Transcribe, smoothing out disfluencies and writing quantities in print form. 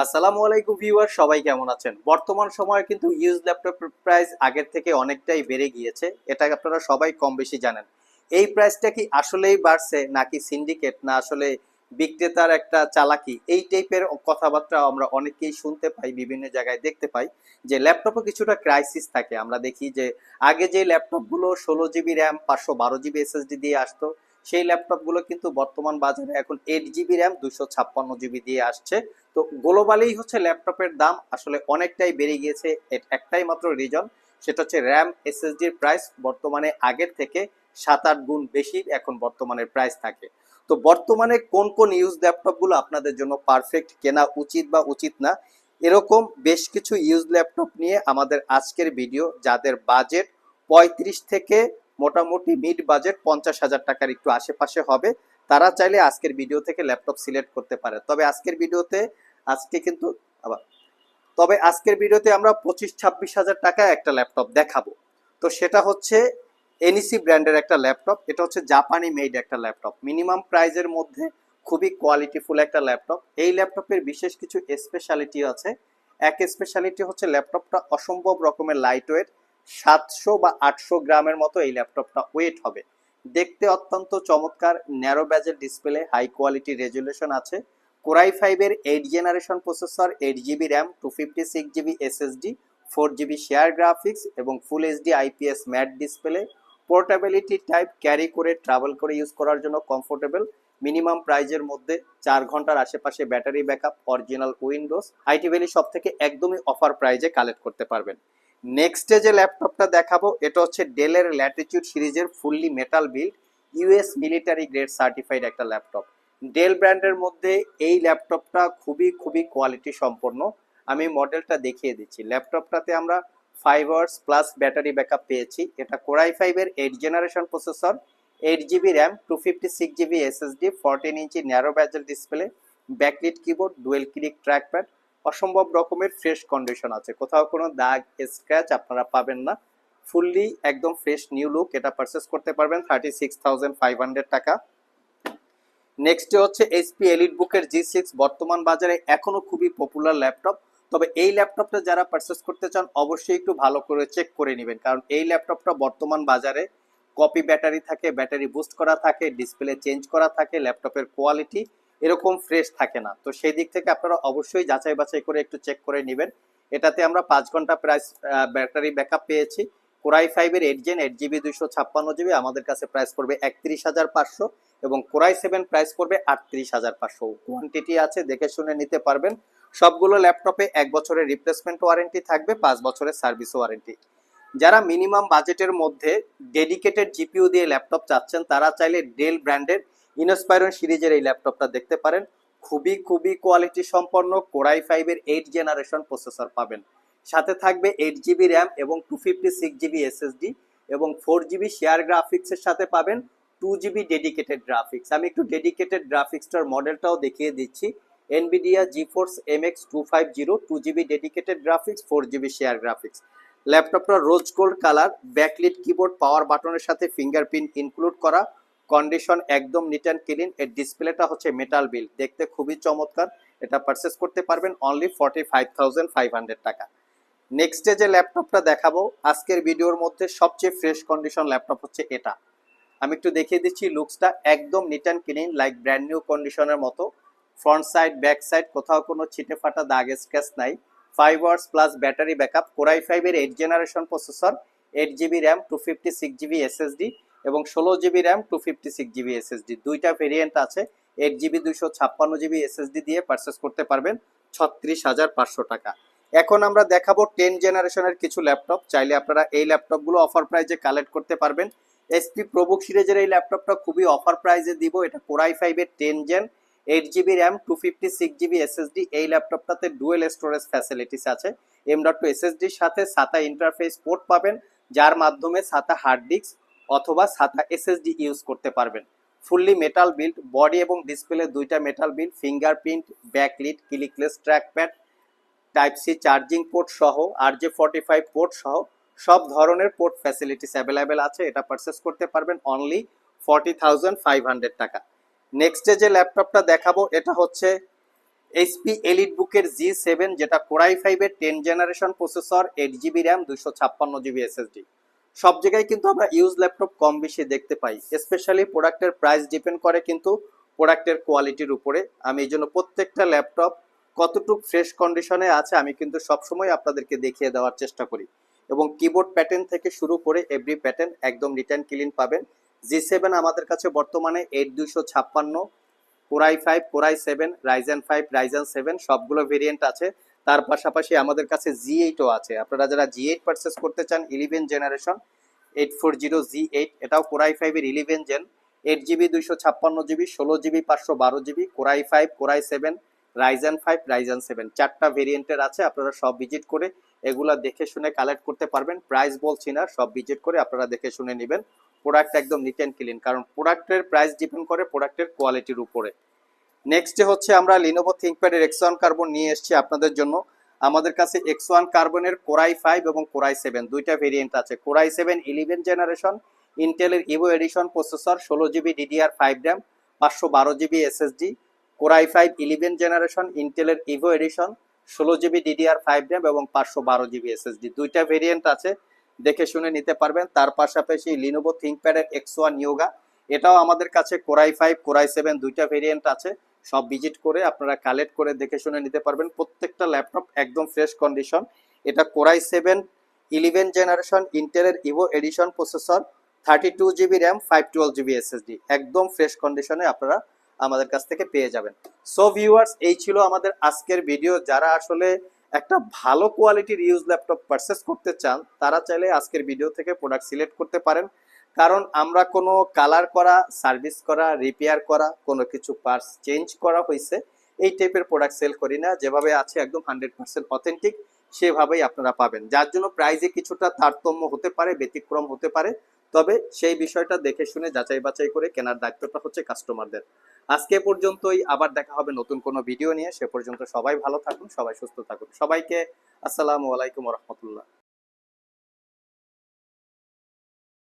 আসসালামু আলাইকুম ভিউয়ার, সবাই কেমন আছেন? বর্তমান সময়ে কিন্তু ইউজ ল্যাপটপের প্রাইস আগের থেকে অনেকটাই বেড়ে গিয়েছে। এটা আপনারা সবাই কম বেশি জানেন। এই প্রাইসটা কি আসলেই বাড়ছে নাকি সিন্ডিকেট, না আসলে বিক্রেতার একটা চালাকি? এই টাইপের কথাবার্তা আমরা অনেকেই শুনতে পাই, বিভিন্ন জায়গায় দেখতে পাই যে ল্যাপটপে কিছুটা ক্রাইসিস থাকে। আমরা দেখি যে আগে যে ল্যাপটপগুলো 16 জিবি র্যাম 512 জিবি এসএসডি দিয়ে আসতো, সেই ল্যাপটপগুলো কিন্তু বর্তমান বাজারে এখন 8 জিবি র্যাম 256 জিবি দিয়ে আসছে। তো গ্লোবালি হচ্ছে ল্যাপটপের দাম আসলে অনেকটাই বেড়ে গিয়েছে। একটাই মাত্র রিজন, সেটা হচ্ছে র্যাম এসএসডির প্রাইস বর্তমানে আগের থেকে 7-8 গুণ বেশি এখন বর্তমানে প্রাইস থাকে। তো বর্তমানে কোন কোন ইউজ ল্যাপটপগুলো আপনাদের জন্য পারফেক্ট, কেনা উচিত বা উচিত না, এরকম বেশ কিছু ইউজ ল্যাপটপ নিয়ে আমাদের আজকের ভিডিও। যাদের বাজেট 35 থেকে মোটামুটি মিড বাজেট 50,000 টাকার একটু আশেপাশে হবে, তারা চাইলে আজকের ভিডিও থেকে ল্যাপটপ সিলেক্ট করতে পারে। তবে আজকের ভিডিওতে আজকে কিন্তু আবার তবে আজকের ভিডিওতে আমরা 25-26 হাজার টাকায় একটা ল্যাপটপ দেখাবো। তো সেটা হচ্ছে এনইসি ব্র্যান্ডের একটা ল্যাপটপ। এটা হচ্ছে জাপানি মেড একটা ল্যাপটপ, মিনিমাম প্রাইজের মধ্যে খুবই কোয়ালিটিফুল একটা ল্যাপটপ। এই ল্যাপটপের বিশেষ কিছু স্পেশালিটি আছে। এক স্পেশালিটি হচ্ছে ল্যাপটপটা অসম্ভব রকমের লাইট ওয়েট, 700 বা 800 গ্রামের মতো এই ল্যাপটপটা ওয়েট হবে। দেখতে অত্যন্ত চমৎকার, ন্যারো ব্যাজের ডিসপ্লে, হাই কোয়ালিটি রেজুলেশন আছে। কোরাই ফাইভের 8 generation processor, 8 GB RAM, 256 GB SSD, 4 GB share graphics এবং full HD IPS matte display. Portability type, carry করে ট্রাভেল করে ইউজ করার জন্য কমফোর্টেবল। মিনিমাম প্রাইজের মধ্যে 4 ঘন্টার আশেপাশে battery backup, original Windows. IT Valley সব থেকে একদমই অফার প্রাইজে কালেক্ট করতে পারবেন। নেক্সটে যে ল্যাপটপটা দেখাবো এটা হচ্ছে ডেলের ল্যাটিটিউড সিরিজের fully metal build, US military grade certified একটা ল্যাপটপ। ডেল ব্র্যান্ডের মধ্যে এই ল্যাপটপটা খুবই খুবই কোয়ালিটি সম্পন্ন। আমি মডেলটা দেখিয়ে দিচ্ছি। ল্যাপটপটাতে আমরা 5 আওয়ার্স প্লাস ব্যাটারি ব্যাকআপ পেয়েছি। এটা কোরাই ফাইভের 8 generation processor, 8 GB RAM, 256 GB SSD, 14 inch narrow bezel display, backlit keyboard, dual click trackpad. অসম্ভব রকমের ফ্রেশ কন্ডিশন আছে, কোথাও কোনো দাগ স্ক্র্যাচ আপনারা পাবেন না। ফুললি একদম ফ্রেশ নিউ লুক। এটা পারচেস করতে পারবেন 36,500 টাকা। নেক্সট হচ্ছে এইচপি এলিট বুকের G6, বর্তমান বাজারে এখনো খুবই পপুলার ল্যাপটপ। তবে এই ল্যাপটপটা যারা পারচেস করতে চান অবশ্যই একটু ভালো করে চেক করে নেবেন, কারণ এই ল্যাপটপটা বর্তমান বাজারে কপি ব্যাটারি থাকে, ব্যাটারি বুস্ট করা থাকে, ডিসপ্লে চেঞ্জ করা থাকে, ল্যাপটপের কোয়ালিটি এরকম ফ্রেশ থাকে না। তো সেই দিক থেকে আপনারা অবশ্যই যাচাই বাছাই করে একটু চেক করে নেবেন। এটাতে আমরা 5 ঘন্টা প্রাইস ব্যাটারি ব্যাকআপ পেয়েছি। কোরাই ফাইভের 8 জেন, 8 জিবি 256 জিবি আমাদের কাছে প্রাইস পড়বে 31,500, এবং কোরাই 7 প্রাইস পড়বে 38,500। কোয়ান্টিটি আছে, দেখে শুনে নিতে পারবেন। সবগুলো ল্যাপটপে 1 বছরের রিপ্লেসমেন্ট ওয়ারেন্টি থাকবে, 5 বছরের সার্ভিস ওয়ারেন্টি। যারা মিনিমাম বাজেটের মধ্যে ডেডিকেটেড জিপিইউ দিয়ে ল্যাপটপ চাচ্ছেন, তারা চাইলে ডেল ব্র্যান্ডের ইনস্পায়রন সিরিজের এই ল্যাপটপটা দেখতে পারেন। খুবই খুবই কোয়ালিটি সম্পন্ন কোরাই ফাইভের 8 জেনারেশন প্রসেসর পাবেন। সাথে থাকবে 8 জিবি র্যাম এবং 256 জিবি এসএসডি, এবং 4 জিবি শেয়ার গ্রাফিক্সের সাথে পাবেন 2 জিবি ডেডিকেটেড গ্রাফিক্স। আমি একটু ডেডিকেটেড গ্রাফিক্সটার মডেলটাও দেখিয়ে দিচ্ছি। NVIDIA GeForce MX 250, 2 GB dedicated graphics, 4 GB share graphics. ল্যাপটপটা rose gold colour, backlit keyboard, power বাটনের সাথে ফিঙ্গারপ্রিন্ট ইনক্লুড করা, কন্ডিশন একদম নিট অ্যান্ড ক্লিন। এর ডিসপ্লেটা হচ্ছে মেটাল বিল্ড, দেখতে খুবই চমৎকার। এটা পারচেস করতে পারবেন অনলি 45,500 টাকা। নেক্সটে যে ল্যাপটপটা দেখাবো আজকের ভিডিওর মধ্যে সবচেয়ে ফ্রেশ কন্ডিশন ল্যাপটপ হচ্ছে এটা। আমি একটু দেখিয়ে দিচ্ছি লুকসটা, একদম neat and clean, like brand new কন্ডিশনের মতো। ফ্রন্ট সাইড, ব্যাক সাইড কোথাও কোনো ছিটে ফাটা দাগ স্ক্র্যাচ নাই। 5 hours plus battery backup, core i ফাইভের 8 generation processor, 8 GB RAM, 256 GB SSD এবং 16 জিবি র্যাম, 256 জিবি এসএসডি। দুইটা ভেরিয়েন্ট আছে। 8 জিবি 256 জিবি এসএসডি দিয়ে পারচেস করতে পারবেন 36,500 টাকা। এখন আমরা দেখাবো 10 জেনারেশনের কিছু ল্যাপটপ। চাইলে আপনারা এই ল্যাপটপগুলো অফার প্রাইজে কালেক্ট করতে পারবেন। এসপি প্রোবুক সিরিজের এই ল্যাপটপটা খুবই অফার প্রাইজে দিব। এটা কোরাই ফাইভের 10 gen, 8 GB RAM, 256 GB SSD. এই ল্যাপটপটাতে ডুয়েল স্টোরেজ ফ্যাসিলিটিস আছে। M.2 এসএসডির সাথে সাতা ইন্টারফেস পোর্ট পাবেন, যার মাধ্যমে সাতা হার্ড ডিস্ক অথবা সাতা এসএসডি ইউজ করতে পারবেন। ফুললি মেটাল বিল্ড, বডি এবং ডিসপ্লে দুইটা metal build, fingerprint, backlit, clickless trackpad, type C charging port সহ, RJ45 পোর্ট সহ সব ধরনের পোর্ট ফ্যাসিলিটিস অ্যাভেলেবেল আছে। এটা পারচেস করতে পারবেন অনলি 40,500 টাকা। নেক্সটে যে ল্যাপটপটা দেখাবো এটা হচ্ছে এইচপি এলিট বুকের G7 যেটা কোরাই 5 এর 10 generation processor, 8GB RAM, 256GB SSD. সব জায়গায় কিন্তু আমরা ইউজ ল্যাপটপ কম বেশি দেখতে পাই, স্পেশালি প্রোডাক্টের প্রাইস ডিপেন্ড করে কিন্তু প্রোডাক্টের কোয়ালিটির উপরে। আমি এই জন্য প্রত্যেকটা ল্যাপটপ কতটুকু ফ্রেশ কন্ডিশনে আছে আমি কিন্তু সবসময় আপনাদেরকে দেখিয়ে দেওয়ার চেষ্টা করি, এবং কিবোর্ড প্যাটার্ন থেকে শুরু করে এভরি প্যাটার্ন একদম নিট অ্যান্ড ক্লিন পাবেন। G7 আমাদের কাছে বর্তমানে 8256, কোরাই 5, কোরাই 7, রাইজেন 5, রাইজেন 7 সবগুলো ভেরিয়েন্ট আছে। তার পাশাপাশি আমাদের কাছে G8ও আছে। আপনারা যারা G8 পারচেস করতে চান 11 জেনারেশন 840 G8, এটাও কোরাই 5 এর 11 gen, 8GB, 256GB, 16GB, 512GB, core i 5, core i 7, Ryzen 5, Ryzen 7 চারটা ভেরিয়েন্টের আছে। আপনারা সব ভিজিট করে এগুলা দেখে শুনে কালেক্ট করতে পারবেন। প্রাইস বলছি না, সব ভিজিট করে আপনারা দেখে শুনে নেবেন। প্রোডাক্ট একদম নিট অ্যান্ড ক্লিন, কারণ প্রোডাক্টের প্রাইস ডিপেন্ড করে প্রোডাক্টের কোয়ালিটির উপরে। নেক্সটে হচ্ছে আমরা লিনোভো থিংকপ্যাডের X1 কার্বন নিয়ে এসেছি আপনাদের জন্য। আমাদের কাছে X1 কার্বনের কোরাই 5 এবং কোরাই 7 দুইটা ভেরিয়েন্ট আছে। কোরাই 7 11 জেনারেশন, ইন্টেলের Evo edition processor, 16GB DDR5 RAM, 512GB SSD. Core i 5 11 generation, ইন্টেলের Evo edition, 16GB DDR5 RAM এবং 512GB এসএসডি। দুইটা ভেরিয়েন্ট আছে, দেখে শুনে নিতে পারবেন। তার পাশাপাশি লিনোভো থিংকপ্যাডের X1 ইয়োগা, এটাও আমাদের কাছে কোরাই 5, কোরাই 7 দুইটা ভেরিয়েন্ট আছে। সব ভিজিট করে আপনারা কালেক্ট করে দেখে শুনে নিতে পারবেন। প্রত্যেকটা ল্যাপটপ একদম ফ্রেশ কন্ডিশন। এটা কোরাই 7 11 জেনারেশন, ইন্টেলের Evo edition processor, 32GB RAM, 512GB SSD, একদম ফ্রেশ কন্ডিশনে আপনারা আমাদের কাছ থেকে পেয়ে যাবেন। সো ভিউয়ার্স, এই ছিল আমাদের আজকের ভিডিও। যারা আসলে একটা ভালো কোয়ালিটির ইউজ ল্যাপটপ পারচেস করতে চান তারা চাইলে আজকের ভিডিও থেকে প্রোডাক্ট সিলেক্ট করতে পারেন, কারণ আমরা কোনো কালার করা, সার্ভিস করা, রিপেয়ার করা, কোনো কিছু পার্টস চেঞ্জ করা হয়েছে এই টাইপের প্রোডাক্ট সেল করি না। যেভাবে আছে একদম 100% অথেন্টিক সেভাবেই আপনারা পাবেন। যার জন্য প্রাইসে কিছুটা তারতম্য হতে পারে, ব্যতিক্রম হতে পারে, তবে সেই বিষয়টা দেখে শুনে যাচাই বাছাই করে কেনার দায়িত্বটা হচ্ছে কাস্টমারদের। আজকে পর্যন্তই, আবার দেখা হবে নতুন কোনো ভিডিও নিয়ে। সে পর্যন্ত সবাই ভালো থাকুন, সবাই সুস্থ থাকুন। সবাইকে আসসালামু আলাইকুম ওয়া রাহমাতুল্লাহ।